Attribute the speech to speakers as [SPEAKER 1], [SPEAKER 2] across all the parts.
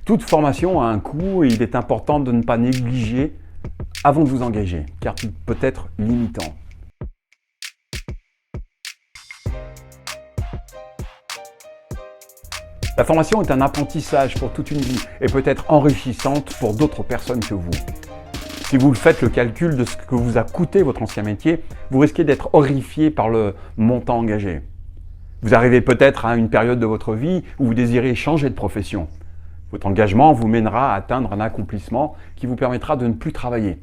[SPEAKER 1] Toute formation a un coût et il est important de ne pas négliger avant de vous engager, car il peut être limitant. La formation est un apprentissage pour toute une vie et peut être enrichissante pour d'autres personnes que vous. Si vous faites le calcul de ce que vous a coûté votre ancien métier, vous risquez d'être horrifié par le montant engagé. Vous arrivez peut-être à une période de votre vie où vous désirez changer de profession. Votre engagement vous mènera à atteindre un accomplissement qui vous permettra de ne plus travailler.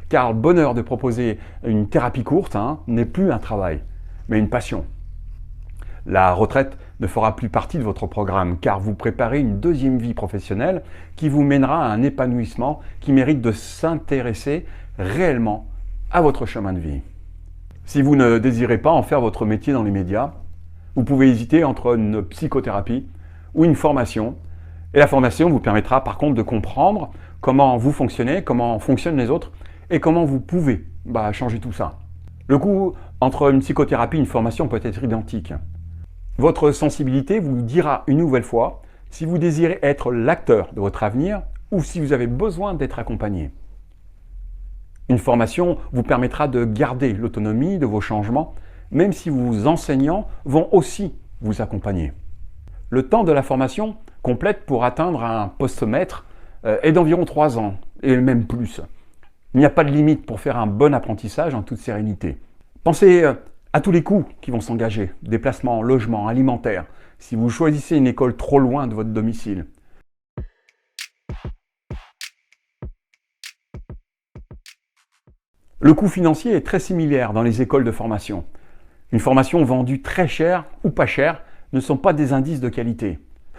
[SPEAKER 1] Car le bonheur de proposer une thérapie courte n'est plus un travail, mais une passion. La retraite ne fera plus partie de votre programme car vous préparez une deuxième vie professionnelle qui vous mènera à un épanouissement qui mérite de s'intéresser réellement à votre chemin de vie. Si vous ne désirez pas en faire votre métier dans les médias, vous pouvez hésiter entre une psychothérapie ou une formation. Et la formation vous permettra par contre de comprendre comment vous fonctionnez, comment fonctionnent les autres et comment vous pouvez changer tout ça. Le coût entre une psychothérapie et une formation peut être identique. Votre sensibilité vous dira une nouvelle fois si vous désirez être l'acteur de votre avenir ou si vous avez besoin d'être accompagné. Une formation vous permettra de garder l'autonomie de vos changements, même si vos enseignants vont aussi vous accompagner. Le temps de la formation complète pour atteindre un poste maître est d'environ 3 ans, et même plus. Il n'y a pas de limite pour faire un bon apprentissage en toute sérénité. Pensez à tous les coûts qui vont s'engager, déplacement, logement, alimentaire, si vous choisissez une école trop loin de votre domicile. Le coût financier est très similaire dans les écoles de formation. Une formation vendue très cher ou pas cher ne sont pas des indices de qualité.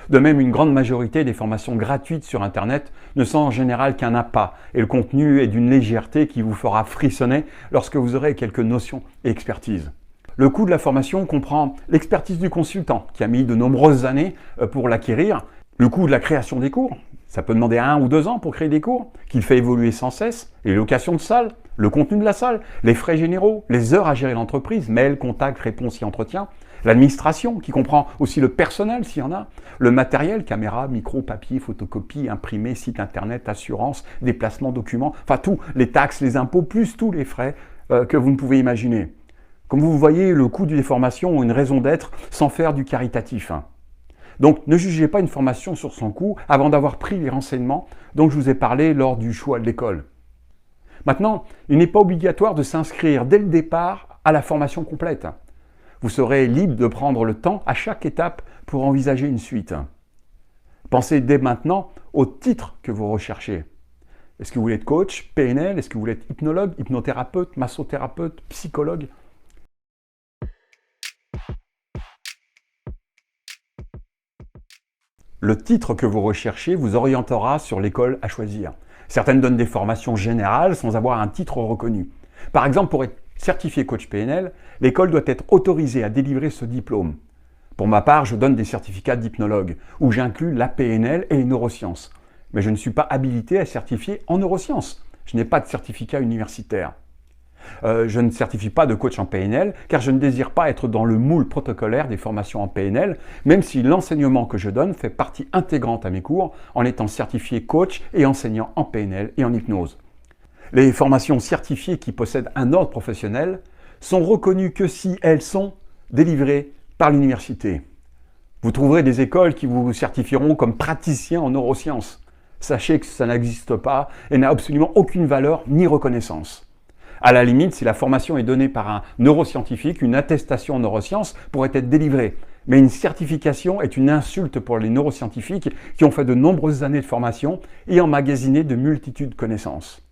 [SPEAKER 1] De même, une grande majorité des formations gratuites sur Internet ne sont en général qu'un appât et le contenu est d'une légèreté qui vous fera frissonner lorsque vous aurez quelques notions et expertise. Le coût de la formation comprend l'expertise du consultant qui a mis de nombreuses années pour l'acquérir, le coût de la création des cours, ça peut demander 1 ou 2 ans pour créer des cours, qu'il fait évoluer sans cesse, les locations de salles, le contenu de la salle, les frais généraux, les heures à gérer l'entreprise, mail, contact, réponse et entretien, l'administration qui comprend aussi le personnel s'il y en a, le matériel, caméra, micro, papier, photocopie, imprimé, site internet, assurance, déplacement, documents, enfin tout, les taxes, les impôts, plus tous les frais que vous ne pouvez imaginer. Comme vous voyez, le coût des formations a une raison d'être sans faire du caritatif. Donc ne jugez pas une formation sur son coût avant d'avoir pris les renseignements dont je vous ai parlé lors du choix de l'école. Maintenant, il n'est pas obligatoire de s'inscrire dès le départ à la formation complète. Vous serez libre de prendre le temps à chaque étape pour envisager une suite. Pensez dès maintenant au titre que vous recherchez. Est-ce que vous voulez être coach, PNL? Est-ce que vous voulez être hypnologue, hypnothérapeute, massothérapeute, psychologue? Le titre que vous recherchez vous orientera sur l'école à choisir. Certaines donnent des formations générales sans avoir un titre reconnu. Par exemple, pour être certifié coach PNL, l'école doit être autorisée à délivrer ce diplôme. Pour ma part, je donne des certificats d'hypnologue, où j'inclus la PNL et les neurosciences. Mais je ne suis pas habilité à certifier en neurosciences. Je n'ai pas de certificat universitaire. Je ne certifie pas de coach en PNL car je ne désire pas être dans le moule protocolaire des formations en PNL, même si l'enseignement que je donne fait partie intégrante à mes cours en étant certifié coach et enseignant en PNL et en hypnose. Les formations certifiées qui possèdent un ordre professionnel sont reconnues que si elles sont délivrées par l'université. Vous trouverez des écoles qui vous certifieront comme praticien en neurosciences. Sachez que ça n'existe pas et n'a absolument aucune valeur ni reconnaissance. À la limite, si la formation est donnée par un neuroscientifique, une attestation en neurosciences pourrait être délivrée. Mais une certification est une insulte pour les neuroscientifiques qui ont fait de nombreuses années de formation et emmagasiné de multitudes de connaissances.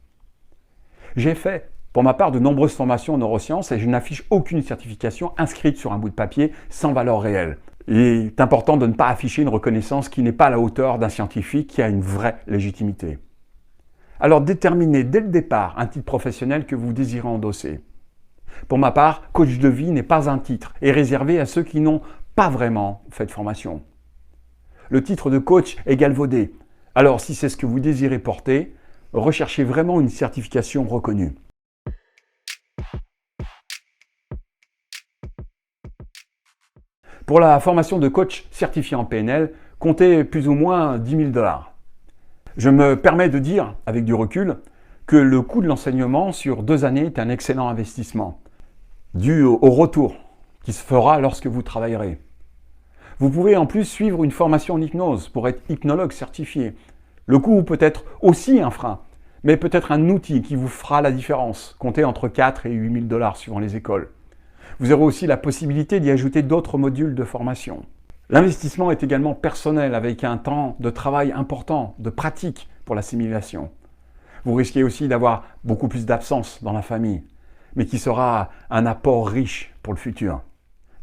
[SPEAKER 1] J'ai fait, pour ma part, de nombreuses formations en neurosciences et je n'affiche aucune certification inscrite sur un bout de papier sans valeur réelle. Il est important de ne pas afficher une reconnaissance qui n'est pas à la hauteur d'un scientifique qui a une vraie légitimité. Alors déterminez dès le départ un titre professionnel que vous désirez endosser. Pour ma part, coach de vie n'est pas un titre et réservé à ceux qui n'ont pas vraiment fait de formation. Le titre de coach est galvaudé. Alors si c'est ce que vous désirez porter, recherchez vraiment une certification reconnue. Pour la formation de coach certifié en PNL, comptez plus ou moins 10 000 $. Je me permets de dire, avec du recul, que le coût de l'enseignement sur 2 années est un excellent investissement, dû au retour qui se fera lorsque vous travaillerez. Vous pouvez en plus suivre une formation en hypnose pour être hypnologue certifié. Le coût peut être aussi un frein, mais peut-être un outil qui vous fera la différence, comptez entre 4 et 8 000 $ suivant les écoles. Vous aurez aussi la possibilité d'y ajouter d'autres modules de formation. L'investissement est également personnel avec un temps de travail important, de pratique pour l'assimilation. Vous risquez aussi d'avoir beaucoup plus d'absence dans la famille, mais qui sera un apport riche pour le futur.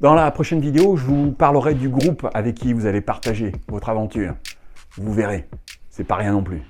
[SPEAKER 1] Dans la prochaine vidéo, je vous parlerai du groupe avec qui vous allez partager votre aventure. Vous verrez, c'est pas rien non plus.